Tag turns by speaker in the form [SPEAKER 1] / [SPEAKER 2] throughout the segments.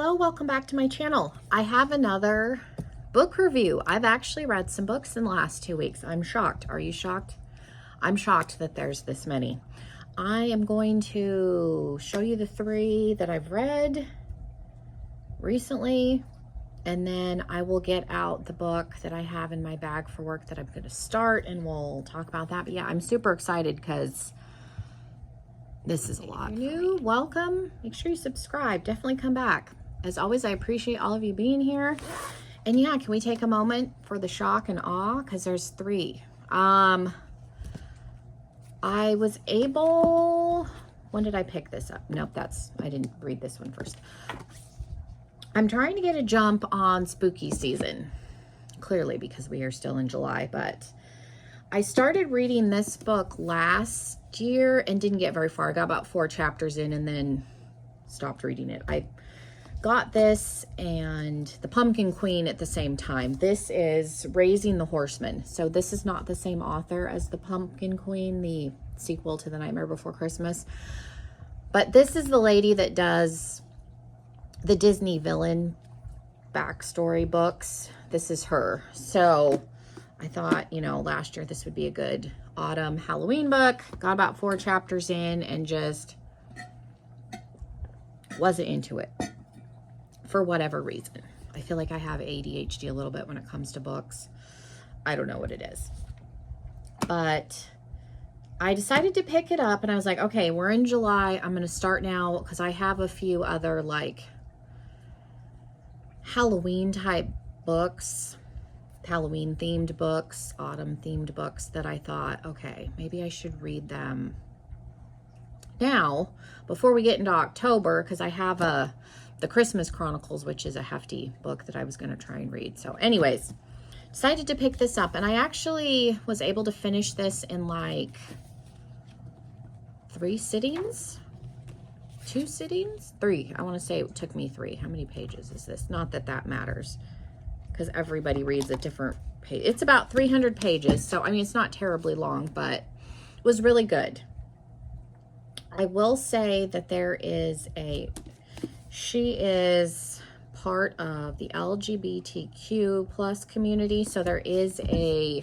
[SPEAKER 1] Hello, welcome back to my channel. I have another book review. I've actually read some books in the last 2 weeks. I'm shocked. Are you shocked? I'm shocked that there's this many. I am going to show you the 3 that I've read recently, and then I will get out the book that I have in my bag for work that I'm going to start, and we'll talk about that. But yeah, I'm super excited because this is a lot. If you're new, welcome. Make sure you subscribe. Definitely come back. As always, I appreciate all of you being here. And yeah, can we take a moment for the shock and awe? Because there's 3. I was able... When did I pick this up? Nope, I didn't read this one first. I'm trying to get a jump on spooky season. Clearly, because we are still in July, but... I started reading this book last year and didn't get very far. I got about 4 chapters in and then stopped reading it. I got this and The Pumpkin Queen at the same time. This is Raising the Horseman. So this is not the same author as The Pumpkin Queen, the sequel to The Nightmare Before Christmas. But this is the lady that does the Disney villain backstory books. This is her. So I thought, you know, last year this would be a good autumn Halloween book. Got about 4 chapters in and just wasn't into it for whatever reason. I feel like I have ADHD a little bit when it comes to books. I don't know what it is. But I decided to pick it up and I was like, okay, we're in July. I'm going to start now because I have a few other like Halloween type books. Halloween themed books, autumn themed books that I thought, okay, maybe I should read them now before we get into October, because I have the Christmas Chronicles, which is a hefty book that I was going to try and read. So anyways, decided to pick this up, and I actually was able to finish this in like 3 sittings, 2 sittings, 3. I want to say it took me 3. How many pages is this? Not that that matters, because everybody reads a different page. It's about 300 pages, so I mean, it's not terribly long, but it was really good. I will say that she is part of the LGBTQ plus community, so there is a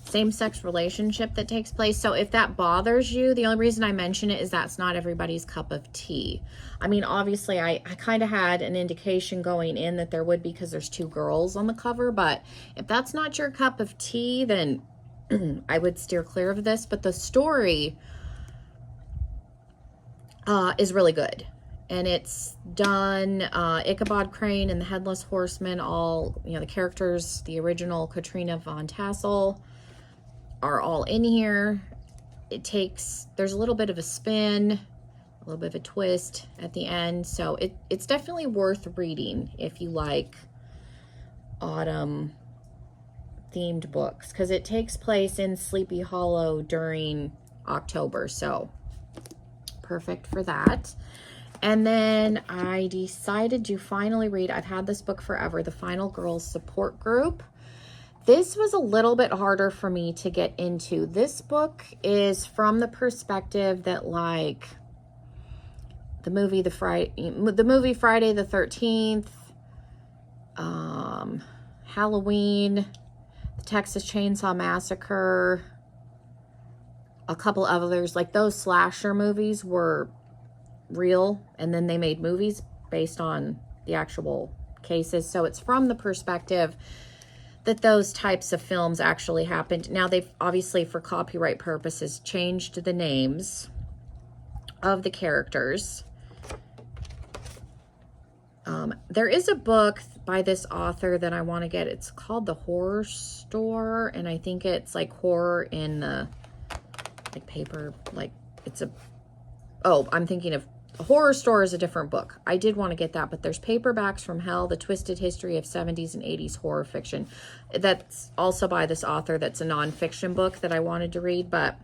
[SPEAKER 1] same-sex relationship that takes place. So if that bothers you, the only reason I mention it is that's not everybody's cup of tea. I mean, obviously, I kind of had an indication going in that there would be because there's 2 girls on the cover, but if that's not your cup of tea, then I would steer clear of this. But the story is really good. And it's done, Ichabod Crane and the Headless Horseman, all, you know, the characters, the original Katrina von Tassel, are all in here. There's a little bit of a spin, a little bit of a twist at the end. So it's definitely worth reading if you like autumn themed books, because it takes place in Sleepy Hollow during October. So perfect for that. And then I decided to finally read, I've had this book forever, The Final Girls Support Group. This was a little bit harder for me to get into. This book is from the perspective that, like, the movie Friday the 13th, Halloween, the Texas Chainsaw Massacre, a couple others, like those slasher movies were real, and then they made movies based on the actual cases. So it's from the perspective that those types of films actually happened. Now, they've obviously, for copyright purposes, changed the names of the characters. There is a book by this author that I want to get. It's called The Horror Store, and I think it's like horror in the like paper, like it's I'm thinking of A Horror Store is a different book. I did want to get that, but there's Paperbacks from Hell, The Twisted History of 70s and 80s Horror Fiction. That's also by this author. That's a nonfiction book that I wanted to read, but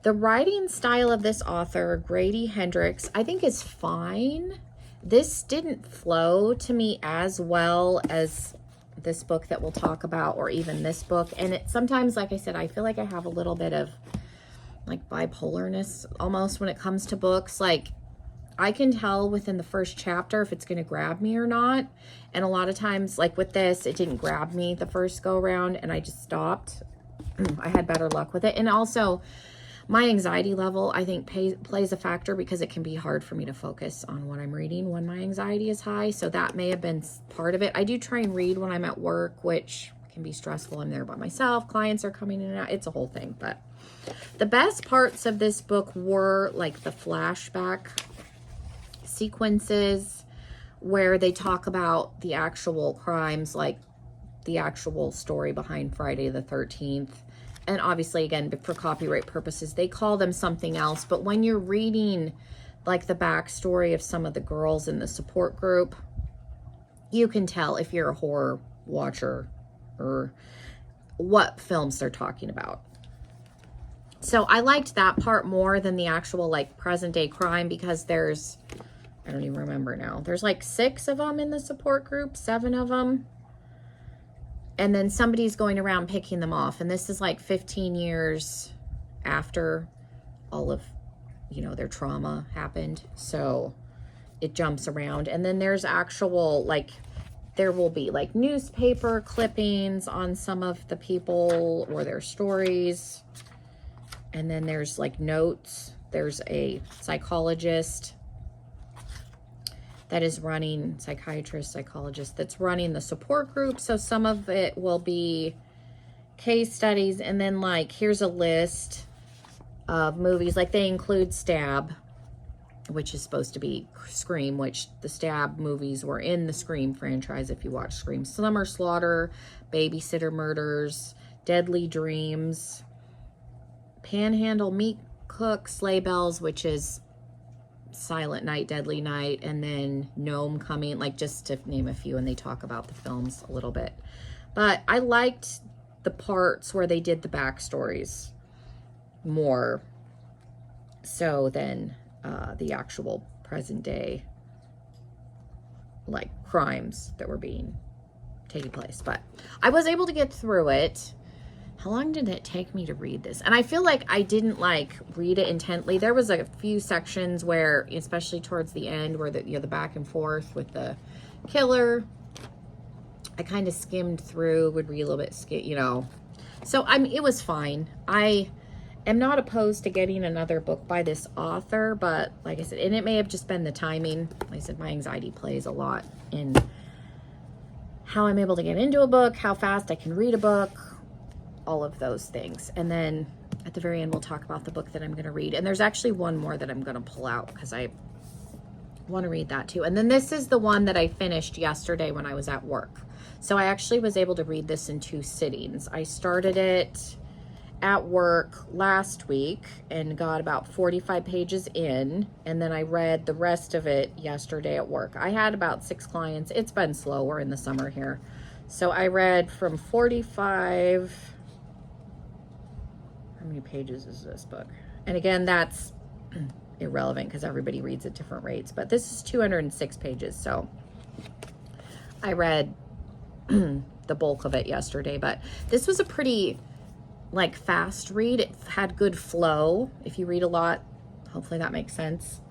[SPEAKER 1] the writing style of this author, Grady Hendrix, I think is fine. This didn't flow to me as well as this book that we'll talk about, or even this book. And it sometimes, like I said, I feel like I have a little bit of like bipolarness almost when it comes to books. Like I can tell within the first chapter if it's going to grab me or not. And a lot of times, like with this, it didn't grab me the first go around and I just stopped. I had better luck with it. And also, my anxiety level, I think, plays a factor because it can be hard for me to focus on what I'm reading when my anxiety is high. So that may have been part of it. I do try and read when I'm at work, which can be stressful. I'm there by myself. Clients are coming in and out. It's a whole thing. But the best parts of this book were like the flashback sequences where they talk about the actual crimes, like the actual story behind Friday the 13th. And obviously, again, for copyright purposes, they call them something else. But when you're reading like the backstory of some of the girls in the support group, you can tell if you're a horror watcher or what films they're talking about. So I liked that part more than the actual like present day crime because there's, I don't even remember now. There's like 6 of them in the support group, 7 of them. And then somebody's going around picking them off. And this is like 15 years after all of, you know, their trauma happened. So it jumps around. And then there's actual, like, there will be like newspaper clippings on some of the people or their stories. And then there's like notes. There's a psychologist that is running, psychologist that's running the support group. So some of it will be case studies. And then like, here's a list of movies. Like they include Stab, which is supposed to be Scream, which the Stab movies were in the Scream franchise if you watch Scream. Summer Slaughter, Babysitter Murders, Deadly Dreams, Panhandle, Meat Cook, Sleigh Bells, which is Silent Night, Deadly Night, and then Gnome Coming, like just to name a few, and they talk about the films a little bit. But I liked the parts where they did the backstories more so than the actual present day like crimes that were being taking place. But I was able to get through it. How long did it take me to read this? And I feel like I didn't like read it intently. There was a few sections where, especially towards the end, where the, you know, the back and forth with the killer, I kind of skimmed through, would read a little bit, you know. So it was fine. I am not opposed to getting another book by this author, but like I said, and it may have just been the timing. Like I said, my anxiety plays a lot in how I'm able to get into a book, how fast I can read a book, all of those things. And then at the very end, we'll talk about the book that I'm going to read. And there's actually one more that I'm going to pull out because I want to read that too. And then this is the one that I finished yesterday when I was at work. So I actually was able to read this in 2 sittings. I started it at work last week and got about 45 pages in. And then I read the rest of it yesterday at work. I had about 6 clients. It's been slower in the summer here. So I read from 45... How many pages is this book? And again, that's irrelevant because everybody reads at different rates. But this is 206 pages. So I read the bulk of it yesterday. But this was a pretty, like, fast read. It had good flow. If you read a lot, hopefully that makes sense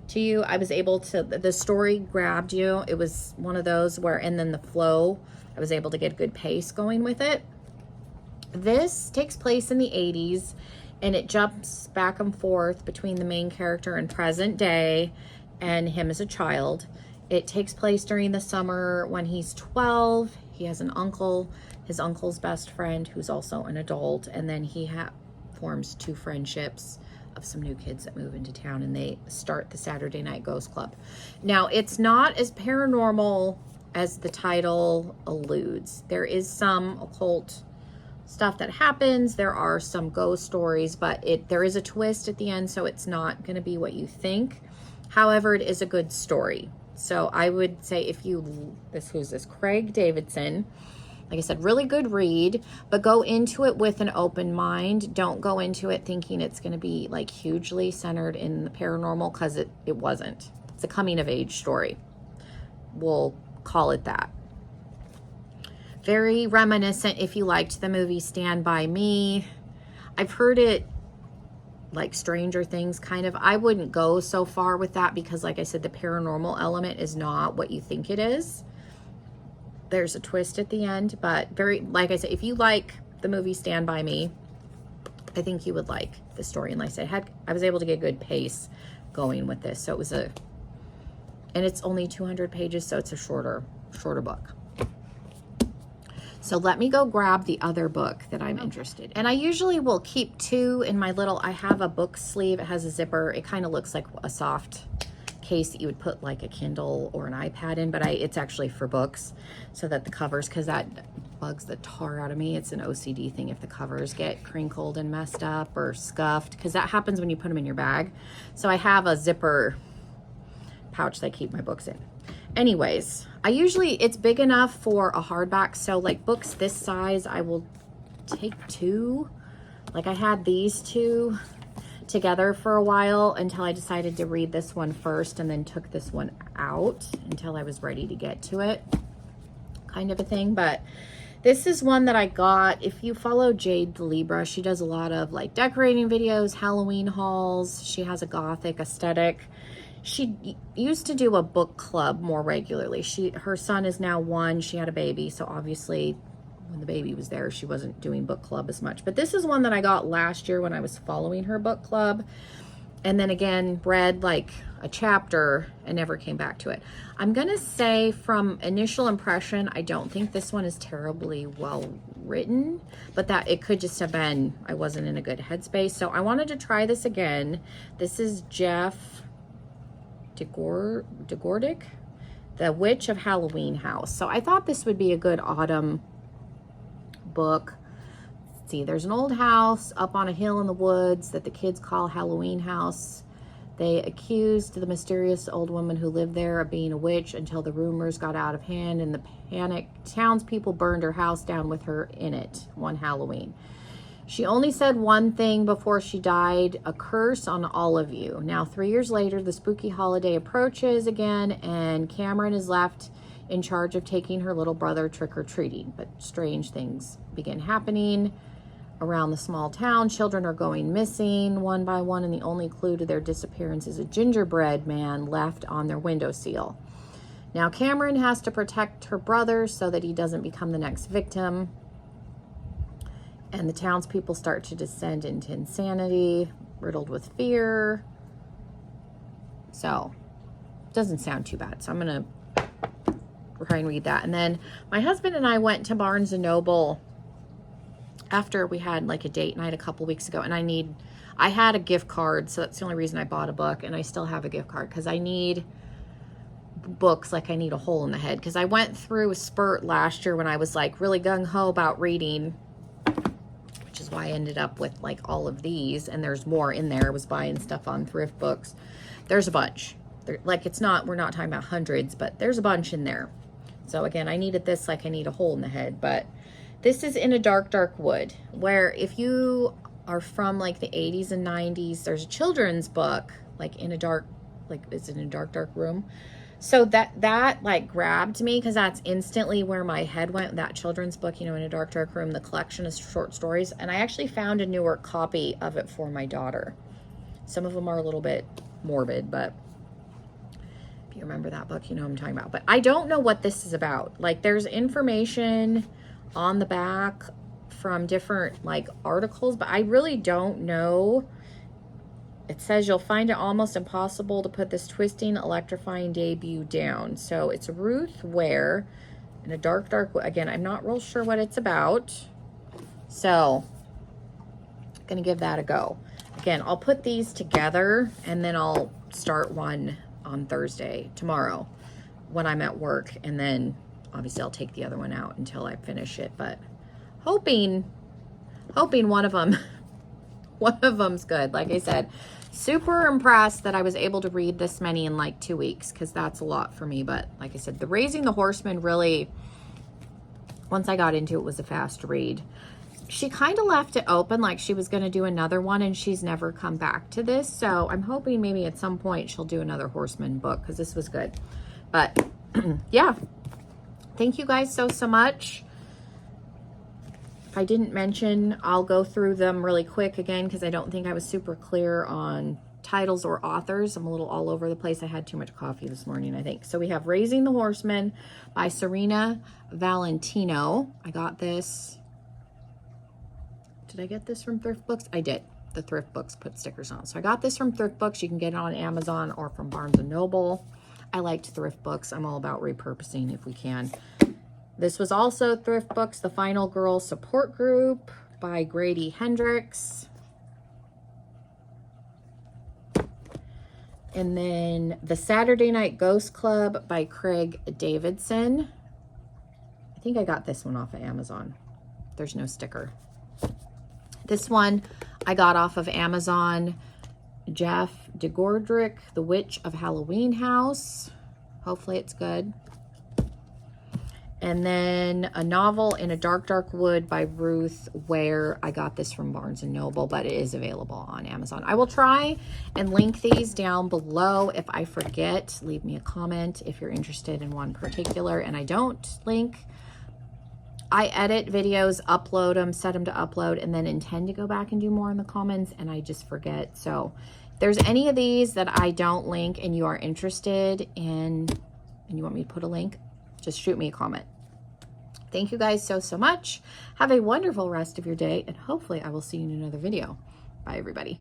[SPEAKER 1] to you. I was able to, the story grabbed you. It was one of those where, and then the flow, I was able to get a good pace going with it. This takes place in the 80s, and it jumps back and forth between the main character and present day and him as a child. It takes place during the summer when he's 12. He has an uncle, his uncle's best friend, who's also an adult, and then he forms 2 friendships of some new kids that move into town, and they start the Saturday Night Ghost Club. Now, it's not as paranormal as the title alludes. There is some occult stuff that happens. There are some ghost stories, but there is a twist at the end, so it's not going to be what you think. However, it is a good story. So I would say who's this? Craig Davidson. Like I said, really good read, but go into it with an open mind. Don't go into it thinking it's going to be like hugely centered in the paranormal, because it wasn't. It's a coming of age story. We'll call it that. Very reminiscent if you liked the movie Stand By Me. I've heard it like Stranger Things kind of. I wouldn't go so far with that because, like I said, the paranormal element is not what you think it is. There's a twist at the end, but very, like I said, if you like the movie Stand By Me, I think you would like the story. And like I said, I was able to get a good pace going with this. So it was and it's only 200 pages, so it's a shorter book. So let me go grab the other book that I'm interested in. And I usually will keep two in my little, I have a book sleeve. It has a zipper. It kind of looks like a soft case that you would put like a Kindle or an iPad in, but it's actually for books, so that the covers, because that bugs the tar out of me. It's an OCD thing if the covers get crinkled and messed up or scuffed, because that happens when you put them in your bag. So I have a zipper pouch that I keep my books in. Anyways, it's big enough for a hardback. So like books this size, I will take two. Like I had these two together for a while until I decided to read this one first, and then took this one out until I was ready to get to it, kind of a thing. But this is one that I got. If you follow Jade the Libra, she does a lot of like decorating videos, Halloween hauls. She has a gothic aesthetic. She used to do a book club more regularly. Her son is now 1. She had a baby, so obviously when the baby was there, she wasn't doing book club as much. But this is one that I got last year when I was following her book club. And then again, read like a chapter and never came back to it. I'm going to say from initial impression, I don't think this one is terribly well written, but that it could just have been I wasn't in a good headspace. So I wanted to try this again. This is Jeff DeGordick, The Witch of Halloween House. So I thought this would be a good autumn book. Let's see, there's an old house up on a hill in the woods that the kids call Halloween House. They accused the mysterious old woman who lived there of being a witch until the rumors got out of hand, and the panicked townspeople burned her house down with her in it one Halloween. She only said one thing before she died: a curse on all of you. Now, 3 years later, the spooky holiday approaches again, and Cameron is left in charge of taking her little brother trick-or-treating. But strange things begin happening around the small town. Children are going missing one by one, and the only clue to their disappearance is a gingerbread man left on their windowsill. Now, Cameron has to protect her brother so that he doesn't become the next victim. And the townspeople start to descend into insanity, riddled with fear. So, doesn't sound too bad. So I'm going to try and read that. And then my husband and I went to Barnes & Noble after we had like a date night a couple weeks ago. And I had a gift card. So that's the only reason I bought a book. And I still have a gift card because I need books like I need a hole in the head. Because I went through a spurt last year when I was like really gung-ho about reading, which is why I ended up with like all of these, and there's more in there. I was buying stuff on Thrift Books. There's a bunch. Like we're not talking about hundreds, but there's a bunch in there. So again, I needed this like I need a hole in the head. But this is In a Dark, Dark Wood, where if you are from like the 80s and 90s, there's a children's book like In a Dark, like it's in a dark, dark room. So that like grabbed me because that's instantly where my head went. That children's book, In a Dark, Dark Room, the collection of short stories. And I actually found a newer copy of it for my daughter. Some of them are a little bit morbid, but if you remember that book, you know what I'm talking about. But I don't know what this is about. Like there's information on the back from different like articles, but I really don't know. It says you'll find it almost impossible to put this twisting, electrifying debut down. So it's Ruth Ware In a Dark, Dark Wood. Again, I'm not real sure what it's about. So I'm going to give that a go. Again, I'll put these together and then I'll start one on Thursday, tomorrow, when I'm at work. And then obviously I'll take the other one out until I finish it. But hoping one of them's good. Like I said, super impressed that I was able to read this many in like 2 weeks, because that's a lot for me. But like I said, the Raising the Horseman really, once I got into it, was a fast read. She kind of left it open like she was going to do another one, and she's never come back to this. So I'm hoping maybe at some point she'll do another Horseman book, because this was good. But yeah, thank you guys so much if I didn't mention, I'll go through them really quick again because I don't think I was super clear on titles or authors. I'm a little all over the place. I had too much coffee this morning, I think. So we have Raising the Horseman by Serena Valentino. I got this. Did I get this from Thrift Books? I did. The Thrift Books put stickers on. So I got this from Thrift Books. You can get it on Amazon or from Barnes & Noble. I liked Thrift Books. I'm all about repurposing if we can. This was also Thrift Books, The Final Girl Support Group by Grady Hendrix. And then The Saturday Night Ghost Club by Craig Davidson. I think I got this one off of Amazon. There's no sticker. This one I got off of Amazon. Jeff DeGordrick, The Witch of Halloween House. Hopefully it's good. And then A Novel in a Dark, Dark Wood by Ruth Ware. I got this from Barnes & Noble, but it is available on Amazon. I will try and link these down below. If I forget, leave me a comment if you're interested in one particular and I don't link. I edit videos, upload them, set them to upload, and then intend to go back and do more in the comments, and I just forget. So if there's any of these that I don't link and you are interested in and you want me to put a link, just shoot me a comment. Thank you guys so much. Have a wonderful rest of your day, and hopefully I will see you in another video. Bye, everybody.